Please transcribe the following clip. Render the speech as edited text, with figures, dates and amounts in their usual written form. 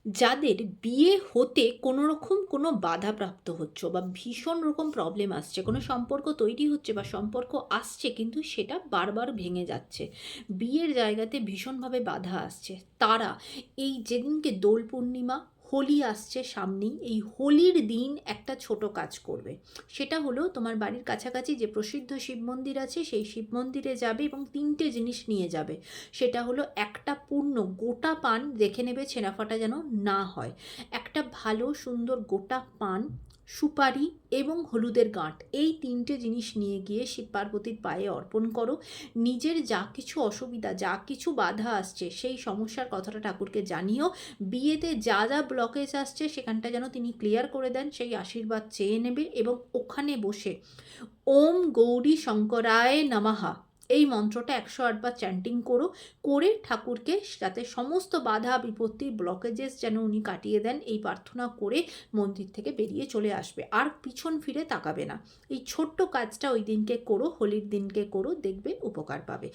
যাদের বিয়ে হতে কোনো রকম কোনো বাধাপ্রাপ্ত হচ্ছো বা ভীষণ রকম প্রবলেম আসছে, কোনো সম্পর্ক তৈরি হচ্ছে বা সম্পর্ক আসছে কিন্তু সেটা বারবার ভেঙে যাচ্ছে, বিয়ের জায়গাতে ভীষণভাবে বাধা আসছে, তারা এই যেদিনকে দোল পূর্ণিমা, হোলি আসছে সামনেই, এই হোলির দিন একটা ছোট কাজ করবে। সেটা হলো তোমার বাড়ির কাছাকাছি যে প্রসিদ্ধ শিব মন্দির আছে সেই শিব মন্দিরে যাবে এবং তিনটে জিনিস নিয়ে যাবে। সেটা হলো একটা পূর্ণ গোটা পান, দেখে নেবে ছেঁড়াফাটা যেন না হয়, একটা ভালো সুন্দর গোটা পান, সুপারি এবং হলুদের গাঁট, এই তিনটে জিনিস নিয়ে গিয়ে শিব পার্বতীর পায়ে অর্পণ করো। নিজের যা কিছু অসুবিধা, যা কিছু বাধা আসছে সেই সমস্যার কথাটা ঠাকুরকে জানিও। বিয়েতে যা যা ব্লকেজ আসছে সেখানটা যেন তিনি ক্লিয়ার করে দেন, সেই আশীর্বাদ চেয়ে নেবে এবং ওখানে বসে ওম গৌরী শঙ্করায় নমঃ এই মন্ত্রটা 108 বার চ্যান্টিং করো, করে ঠাকুরকে যাতে সমস্ত বাধা বিপত্তি ব্লকেজেস যেন উনি কাটিয়ে দেন এই প্রার্থনা করে মন্দির থেকে বেরিয়ে চলে আসবে, আর পিছন ফিরে তাকাবে না। এই ছোট্ট কাজটা ওই দিনকে করো, হোলির দিনকে করো, দেখবে উপকার পাবে।